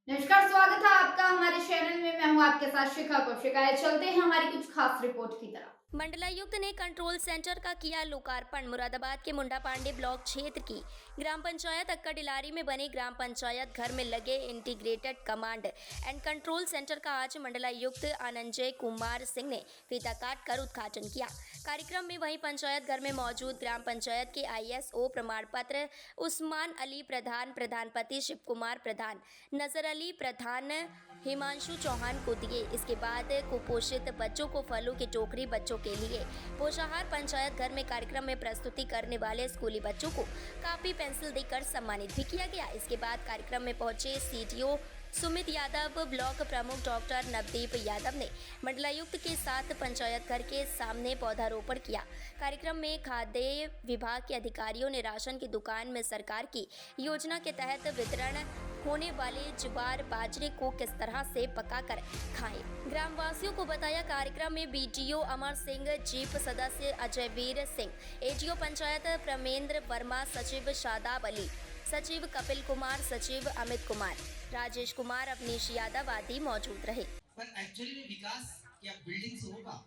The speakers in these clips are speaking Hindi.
नमस्कार, स्वागत है आपका हमारे चैनल में। मैं हूं आपके साथ शिखा कौशिक। चलते हैं हमारी कुछ खास रिपोर्ट की तरफ। मंडलायुक्त ने कंट्रोल सेंटर का किया लोकार्पण। मुरादाबाद के मुंडा पांडे ब्लॉक क्षेत्र की ग्राम पंचायत अक्का डिलारी में बने ग्राम पंचायत घर में लगे integrated command and control centre का आज मंडलायुक्त आनंदजय कुमार सिंह ने फीता काट कर उद्घाटन किया। कार्यक्रम में वहीं पंचायत घर में मौजूद ग्राम पंचायत के ISO प्रमाण पत्र उस्मान अली प्रधान, प्रधानपति शिव कुमार प्रधान, नजर अली प्रधान, हिमांशु चौहान को दिए। इसके बाद कुपोषित बच्चों को फलों की टोकरी, बच्चों के लिए पोषाहार पंचायत घर में कार्यक्रम में प्रस्तुति करने वाले स्कूली बच्चों को कापी पेंसिल देकर सम्मानित भी किया गया। इसके बाद कार्यक्रम में पहुंचे CDO सुमित यादव, ब्लॉक प्रमुख डॉक्टर नवदीप यादव ने मंडलायुक्त के साथ पंचायत घर के सामने पौधारोपण किया। कार्यक्रम में खाद्य विभाग के अधिकारियों ने राशन की दुकान में सरकार की योजना के तहत वितरण होने वाले ज्वार बाजरे को किस तरह से पकाकर खाएं, ग्रामवासियों को बताया। कार्यक्रम में BDO अमर सिंह, जीप सदस्य अजयवीर सिंह, ADO पंचायत प्रमेंद्र वर्मा, सचिव शादाब अली, सचिव कपिल कुमार, सचिव अमित कुमार, राजेश कुमार, अवनीश यादव आदि मौजूद रहे। पर एक्चुअली में विकास क्या बिल्डिंग से होगा?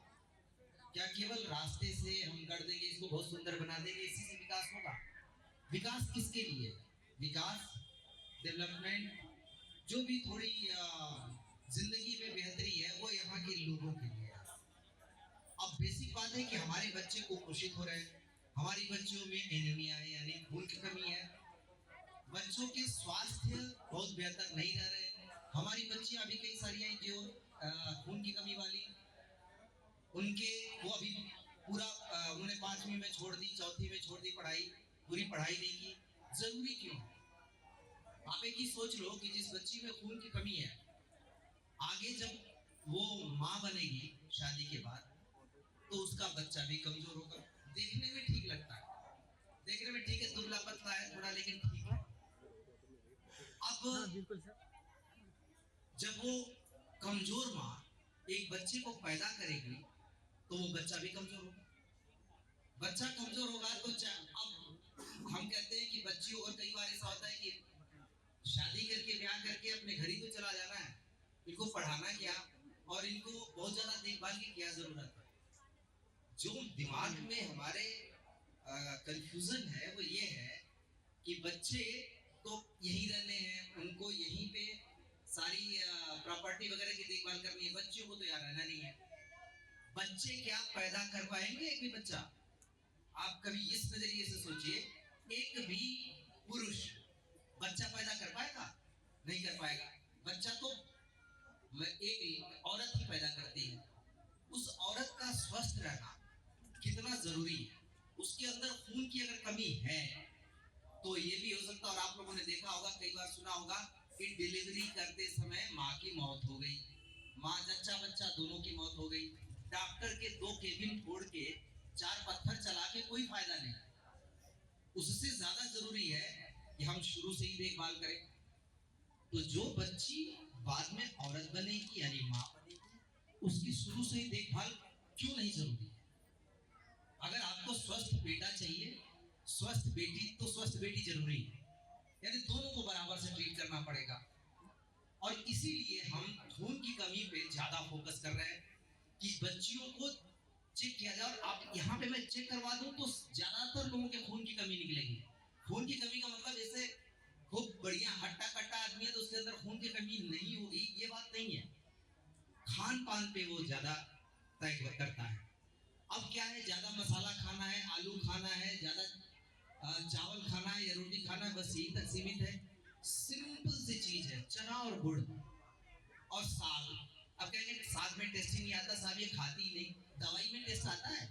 क्या केवल रास्ते से हम कर देंगे, इसको बहुत सुंदर बना देंगे, इसी से विकास होगा? विकास किसके लिए? विकास, डेवलपमेंट, जो भी थोड़ी जिंदगी में बेहतरी है वो यहाँ के लोगों के लिए। अब बेसिक बात है कि हमारे बच्चे कुपोषित हो रहे हैं, हमारे बच्चों में एनीमिया है यानी खून की कमी है, बच्चों के स्वास्थ्य बहुत बेहतर नहीं रह रहे हैं। हमारी बच्चियां अभी कई सारी हैं जो खून की कमी वाली, उनके वो अभी पूरा उन्होंने 5वीं में छोड़ दी, 4थी में छोड़ दी पढ़ाई, पूरी पढ़ाई नहीं की। जरूरी क्यों? आप एक ही सोच लो कि जिस बच्ची में खून की कमी है, आगे जब वो माँ बनेगी शादी के बाद, तो उसका बच्चा भी कमजोर होगा। देखने में ठीक लगता है, देखने में ठीक है, दुबला पतला है थोड़ा, लेकिन ठीक है। अब जब वो कमजोर माँ एक बच्चे को पैदा करेगी, तो वो बच्चा भी कमजोर होगा। बच्चा कमजोर होगा तो अब हम कहते हैं कि बच्चियों, और कई बार ऐसा होता है कि शादी करके ब्याह करके अपने घर ही तो चला जाना है, इनको पढ़ाना क्या और इनको बहुत ज्यादा देखभाल की क्या जरूरत है। जो दिमाग में हमारे कंफ्यूजन है वो ये है कि बच्चे तो यहीं रहने हैं, उनको यहीं पे सारी प्रॉपर्टी वगैरह की देखभाल करनी है, बच्चों को तो यहाँ रहना नहीं है। बच्चे क्या पैदा कर पाएंगे? एक भी बच्चा, आप कभी इस नजरिए से सोचिए, एक भी पुरुष बच्चा पैदा कर पाएगा? नहीं कर पाएगा। बच्चा तो एक औरत ही पैदा करती है। उस औरत का स्वस्थ रहना कितना जरूरी है। उसके अंदर खून की अगर कमी है तो ये भी हो सकता है, और आप लोगों ने देखा होगा, कई बार सुना होगा कि डिलीवरी करते समय माँ की मौत हो गई, माँ जच्चा बच्चा दोनों की मौत हो गई। डॉक्टर के 2 केबिन फोड़ के 4 पत्थर चला के कोई फायदा नहीं। उससे ज्यादा जरूरी है कि हम शुरू से ही देखभाल करें। तो जो बच्ची बाद में औरत बनेगी यानी माँ बनेगी, उसकी शुरू से ही देखभाल क्यों नहीं जरूरी है? अगर आपको स्वस्थ बेटा चाहिए, स्वस्थ बेटी, तो स्वस्थ बेटी जरूरी है, यानी दोनों को बराबर से ट्रीट करना पड़ेगा। और इसीलिए हम खून की कमी पे ज्यादा फोकस कर रहे हैं कि बच्चियों को चेक किया जाए। और आप यहाँ पे मैं चेक करवा दूं तो ज्यादातर लोगों के खून की कमी निकलेगी। खून की कमी का मतलब जैसे खूब बढ़िया हट्टा कट्टा आदमी है तो उसके अंदर खून की कमी नहीं होगी, ये बात नहीं है। खान पान पे वो ज्यादा तय करता है। अब क्या है, ज्यादा मसाला खाना है, आलू खाना है, ज्यादा चावल खाना है या रोटी खाना है, बस यही तक सीमित है। सिंपल सी चीज है, चना और गुड़ और साग। अब कहेंगे साग में टेस्ट ही नहीं आता, साहब ये खाती ही नहीं। दवाई में टेस्ट आता है?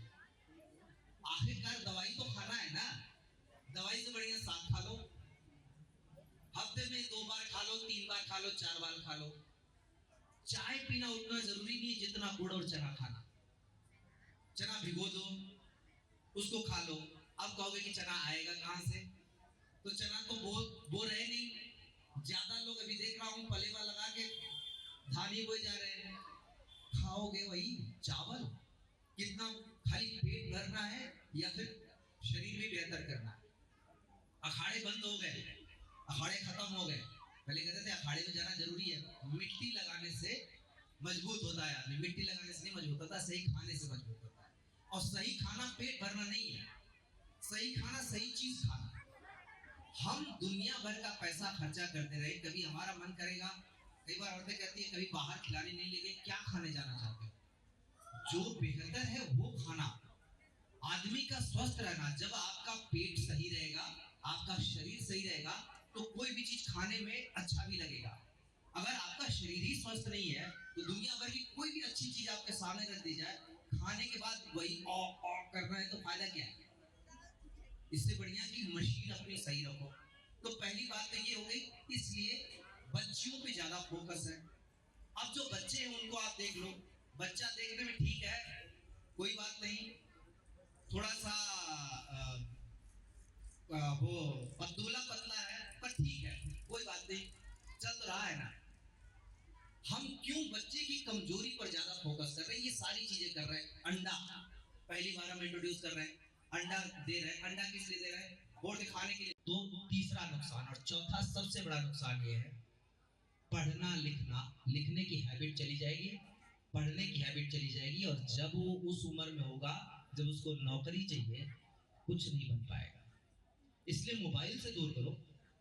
आखिरकार दवाई तो खाना है ना। दवाई से बढ़िया साग खा लो, हफ्ते में 2 बार खा लो, 3 बार खा लो, 4 बार खा लो। चाय पीना उतना जरूरी नहीं जितना गुड़ और चना खाना। चना भिगो दो, उसको खा लो। अब कहोगे कि चना आएगा कहां से? तो चना तो बो रहे नहीं। ज्यादा लोग अभी देख रहा हूं पलेवा लगा के धान ही बोए जा रहे हैं। खाओगे वही चावल? कितना खाली पेट भरना है या फिर शरीर भी बेहतर करना है? अखाड़े बंद हो गए, अखाड़े खत्म हो गए। पहले कहते थे अखाड़े में जाना जरूरी है, मिट्टी लगाने से मजबूत होता है आदमी, मिट्टी लगाने से नहीं मजबूत होता, सही खाने से मजबूत होता है। और सही खाना पेट भरना नहीं है, सही खाना सही चीज खाना। हम दुनिया भर का पैसा खर्चा करते रहे, कभी हमारा मन करेगा, कई बार औरतें कहती है कभी बाहर खिलाने नहीं लेके क्या खाने जाना चाहते हो? जो बेहतर है वो खाना, आदमी का स्वस्थ रहना। जब आपका पेट सही रहेगा, आपका शरीर सही रहेगा, तो कोई भी चीज खाने में अच्छा भी लगेगा। अगर आपका शरीर ही स्वस्थ नहीं है तो दुनिया भर की कोई भी अच्छी चीज आपके सामने रख दी जाए, खाने के बाद वही ओ करना है तो फायदा क्या है? इससे बढ़िया कि मशीन अपनी सही रखो। तो पहली बात तो ये हो गई, इसलिए बच्चियों पे ज्यादा फोकस है। अब जो बच्चे हैं उनको आप देख लो, बच्चा देखने में ठीक है, कोई बात नहीं, थोड़ा सा वो पतला पतला है पर ठीक है, कोई बात नहीं, चल तो रहा है ना। हम क्यों बच्चे की कमजोरी पर ज्यादा फोकस कर रहे हैं? ये सारी चीजें कर रहे हैं। अंडा पहली बार हम इंट्रोड्यूस कर रहे हैं, अंडा दे रहे हैं। अंडा किस लिए दे रहे हैं? बोर्ड दिखाने के लिए। तो तीसरा नुकसान और चौथा सबसे बड़ा नुकसान ये है, पढ़ना लिखना, लिखने की हैबिट चली जाएगी, पढ़ने की हैबिट चली जाएगी, और जब वो उस उम्र में होगा जब उसको नौकरी चाहिए, कुछ नहीं बन पाएगा। इसलिए मोबाइल से दूर करो,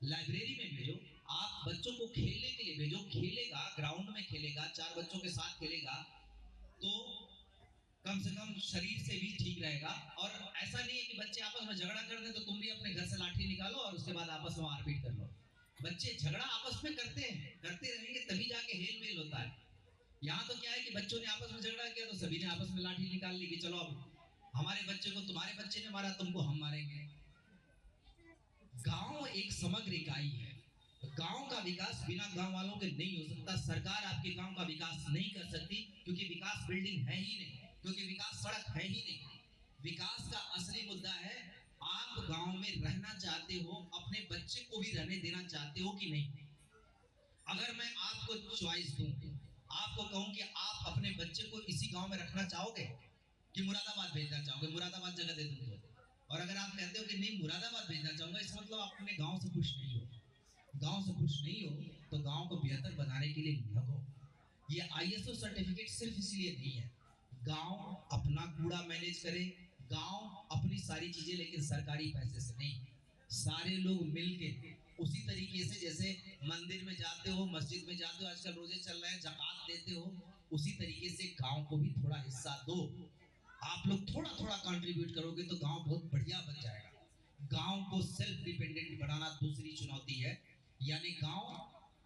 लाइब्रेरी में भेजो, आप बच्चों को खेलने के लिए भेजो, खेलेगा, ग्राउंड में खेलेगा, चार बच्चों के साथ खेलेगा, तो कम से कम शरीर से भी ठीक रहेगा। और ऐसा नहीं है कि बच्चे आपस में झगड़ा कर दे तो तुम भी अपने घर से लाठी निकालो और उसके बाद आपस में मारपीट कर लो। बच्चे झगड़ा आपस में करते हैं, करते रहेंगे तभी जाके हेल मेल होता है। यहाँ तो क्या है कि बच्चों ने आपस में झगड़ा किया तो सभी ने आपस में लाठी निकाल ली कि चलो अब हमारे बच्चे को तुम्हारे बच्चे ने मारा, तुमको हम मारेंगे। गांव एक समग्र इकाई है, गांव का विकास बिना गांव वालों के नहीं हो सकता। सरकार आपके गांव का विकास नहीं कर सकती, क्योंकि विकास बिल्डिंग है ही नहीं, क्योंकि विकास सड़क है ही नहीं। विकास का असली मुद्दा है, आप गांव में रहना चाहते हो, अपने बच्चे को भी रहने देना चाहते हो कि नहीं। अगर मैं आपको चॉइस दूं, आपको कहूं कि आप अपने बच्चे को इसी गांव में रखना चाहोगे कि मुरादाबाद भेजना चाहोगे, मुरादाबाद जगह दे दूं तो। और अगर आप कहते हो कि नहीं मुरादाबाद भेजना चाहूंगा, इसका मतलब आप अपने गांव से खुश नहीं हो। गांव से खुश नहीं हो तो गांव को बेहतर बनाने के लिए लगो। ये आईएसओ सर्टिफिकेट सिर्फ इसलिए नहीं है, गांव अपना कूड़ा मैनेज करे, गांव अपनी सारी चीजें, लेकिन सरकारी पैसे से नहीं। सारे लोग मिलके उसी तरीके से, जैसे मंदिर में जाते हो, मस्जिद में जाते हो, आजकल रोजे चल रहे हैं, ज़कात देते हो, उसी तरीके से गांव को भी थोड़ा हिस्सा दो। आप लोग थोड़ा थोड़ा कंट्रीब्यूट करोगे तो गांव बहुत बढ़िया बन जाएगा। गांव को सेल्फ डिपेंडेंट बनाना दूसरी चुनौती है, यानी गांव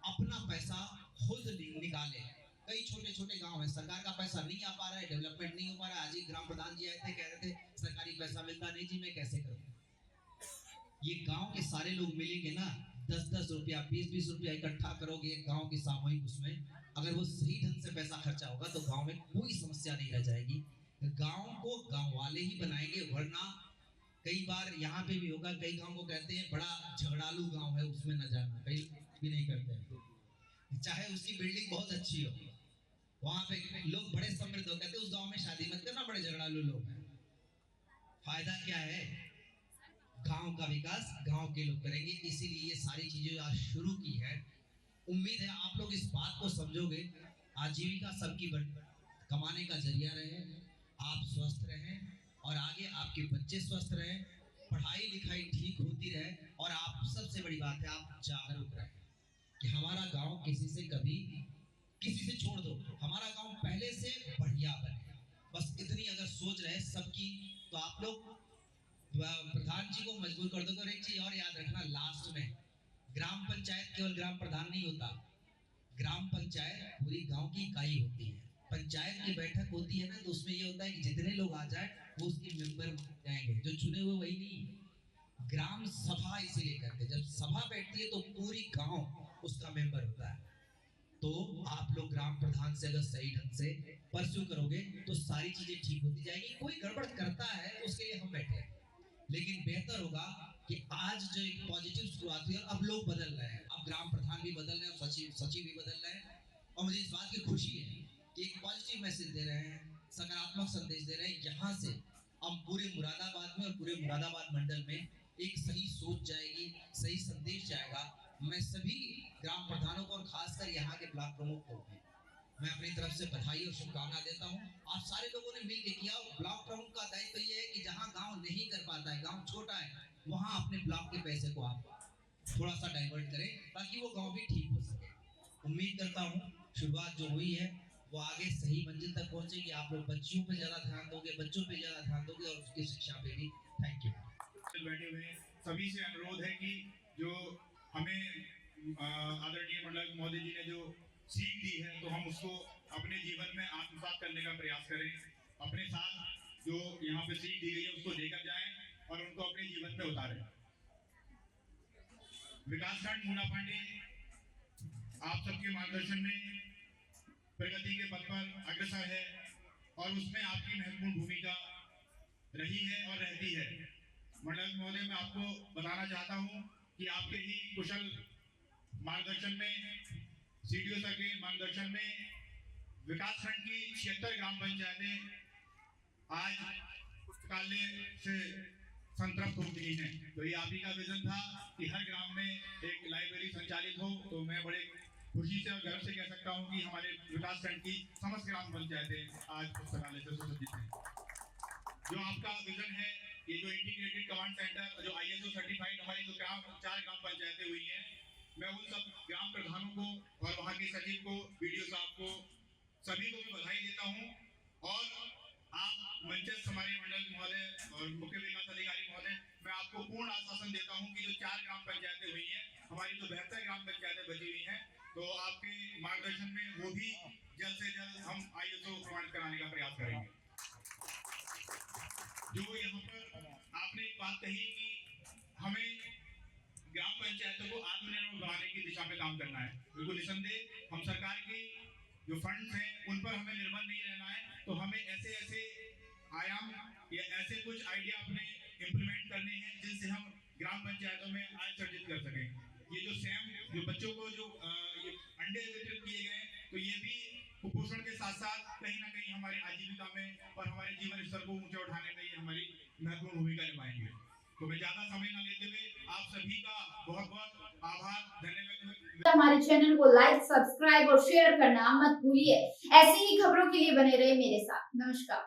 अपना पैसा खुद निकाले। कई छोटे छोटे गांव हैं, सरकार का पैसा नहीं आ पा रहा है, डेवलपमेंट नहीं हो पा रहा है। आज ही ग्राम प्रधान जी आए थे, कह रहे थे सरकारी पैसा मिलता नहीं जी, मैं कैसे करूं। ये गांव के सारे लोग मिलेंगे ना, 10-10 रुपया, 20-20 रुपया इकट्ठा करोगे एक गांव की सामूहिक उसमें, अगर वो सही ढंग से पैसा खर्चा होगा तो गांव में कोई समस्या नहीं रह जाएगी। गांव को गांव वाले ही बनाएंगे, वरना कई बार यहाँ पे भी होगा, कई गांव को कहते हैं बड़ा झगड़ालू गांव है, उसमें न जाना, कई भी नहीं करते हैं, चाहे उसकी बिल्डिंग बहुत अच्छी हो, वहां पे लोग बड़े समृद्ध हो, कहते हैं उस गांव में शादी मत करना, बड़े झगड़ालू लोग हैं। फायदा क्या है? गांव का विकास गांव के लोग करेंगे, इसीलिए ये सारी चीजें आज शुरू की है। उम्मीद है आप लोग इस बात को समझोगे। आजीविका सबकी कमाने का जरिया रहे, आप स्वस्थ रहें और आगे आपके बच्चे स्वस्थ रहें, पढ़ाई लिखाई ठीक होती रहे, और आप सबसे बड़ी बात है आप जागरूक रहें कि हमारा गांव किसी से कभी, किसी से छोड़ दो, हमारा गांव पहले से बढ़िया बने। बस इतनी अगर सोच रहे सबकी, तो आप लोग प्रधान जी को मजबूर कर दोगे। और एक चीज और याद रखना, लास्ट में ग्राम पंचायत केवल ग्राम प्रधान नहीं होता, ग्राम पंचायत पूरी गांव की इकाई होती है। पंचायत की बैठक होती है ना, तो उसमें ये होता है कि जितने लोग आ जाए वो उसके मेंबर जाएंगे, जो चुने हुए वही नहीं। ग्राम सभा इसीलिए करते हैं, जब सभा बैठती है तो पूरी गांव उसका मेंबर होता है। तो आप लोग ग्राम प्रधान से अगर सही ढंग से परस्यू करोगे तो सारी चीजें ठीक होती जाएगी। कोई गड़बड़ करता है उसके लिए हम बैठे हैं, लेकिन बेहतर होगा कि आज जो एक पॉजिटिव शुरुआत हुई, अब लोग बदल रहे हैं, अब ग्राम प्रधान भी बदल रहे हैं और सचिव भी बदल रहे हैं, और मुझे इस बात की खुशी है कि एक पॉजिटिव मैसेज दे रहे हैं, सकारात्मक संदेश दे रहे हैं। यहाँ से हम पूरे मुरादाबाद में और पूरे मुरादाबाद मंडल में एक सही सोच जाएगी, सही संदेश जाएगा मैं सभी ग्राम प्रधानों को और खासकर यहाँ के ब्लॉक प्रमुख को भी मैं अपनी तरफ से बधाई और शुभकामना देता हूँ। आप सारे लोगों ने मिल के किया। ब्लॉक प्रमुख का दायित्व ये है कि जहाँ गांव नहीं कर पाता है, गांव छोटा है, वहाँ अपने ब्लॉक के पैसे को आप थोड़ा सा डाइवर्ट करें ताकि वो गांव भी ठीक हो सके। उम्मीद करता हूँ शुरुआत जो हुई है वो आगे सही मंजिल तक पहुंचेगी। आप लोग बच्चियों पे ज्यादा ध्यान दोगे, बच्चों पे ज्यादा ध्यान दोगे और उसकी शिक्षा पे भी। Thank you. बैठे हुए सभी से अनुरोध है कि जो हमें आदरणीय मंडल महोदय जी ने जो सीख दी है तो हम उसको अपने जीवन में आत्मसात करने का प्रयास करें। अपने साथ जो यहाँ पे सीख दी गई है उसको लेकर जाएं और उनको अपने जीवन में उतारें। विकासखंड मुंडा पांडे आप सबके मार्गदर्शन में प्रगति के पथ पर अग्रसर है और उसमें आपकी महत्वपूर्ण भूमिका रही है और रहती है। मंडल महोदय मैं आपको बताना चाहता हूं कि आपके ही कुशल मार्गदर्शन में, सीडीओ सर के मार्गदर्शन में विकासखंड की 76 ग्राम पंचायतें आज पुस्तकालय से संतृप्त हो गई हैं। तो ये आप ही का विजन था कि हर ग्राम में एक लाइब्रेरी संचालित हो। तो मैं बड़े खुशी से और गर्व से कह सकता हूं कि हमारे विकासखंड की समस्त ग्राम पंचायतें आज पुस्तकालय से सुसज्जित हैं। जो आपका विजन है, ये जो इंटीग्रेटेड कमांड सेंटर, जो ISO सर्टिफाइड हमारी जो 4 ग्राम पंचायतें हुई हैं, मैं उन सब ग्राम प्रधानों को और वहाँ के सचिव को, BDO साहब को, सभी को मैं बधाई देता हूँ। और आप मंचस्थ हमारे मंडल महोदय और मुख्य विकास अधिकारी महोदय, मैं आपको पूर्ण आश्वासन देता हूँ कि जो 4 ग्राम पंचायतें हुई हैं, हमारी जो 72 ग्राम पंचायतें बची हुई हैं, तो आपके मार्गदर्शन में वो भी जल्द से जल्द हम ISO प्रमाणित कराने का प्रयास करेंगे। जो यहाँ पर आपने एक बात कही कि हमें ग्राम पंचायतों को आत्मनिर्भर बनाने की दिशा में काम करना है। बिल्कुल निसंदेह हम सरकार की जो फंड्स हैं उन पर हमें निर्भर नहीं रहना है। तो हमें ऐसे आयाम या ऐसे कुछ आइडिया अपने इम्प्लीमेंट करने हैं जिनसे हम ग्राम पंचायतों में आय सर्जित कर सकें। ये जो जो बच्चों को जो ये अंडे वितरित किए गए, तो ये भी कुपोषण के साथ साथ कहीं ना कहीं हमारी आजीविका में और हमारे जीवन स्तर को ऊंचा उठाने में ये हमारी महत्वपूर्ण भूमिका निभाएंगे। तो मैं ज्यादा समय न लेते हुए आप सभी का बहुत बहुत आभार, धन्यवाद। हमारे चैनल को लाइक, सब्सक्राइब और शेयर करना मत भूलिए। ऐसी ही खबरों के लिए बने रहे मेरे साथ। नमस्कार।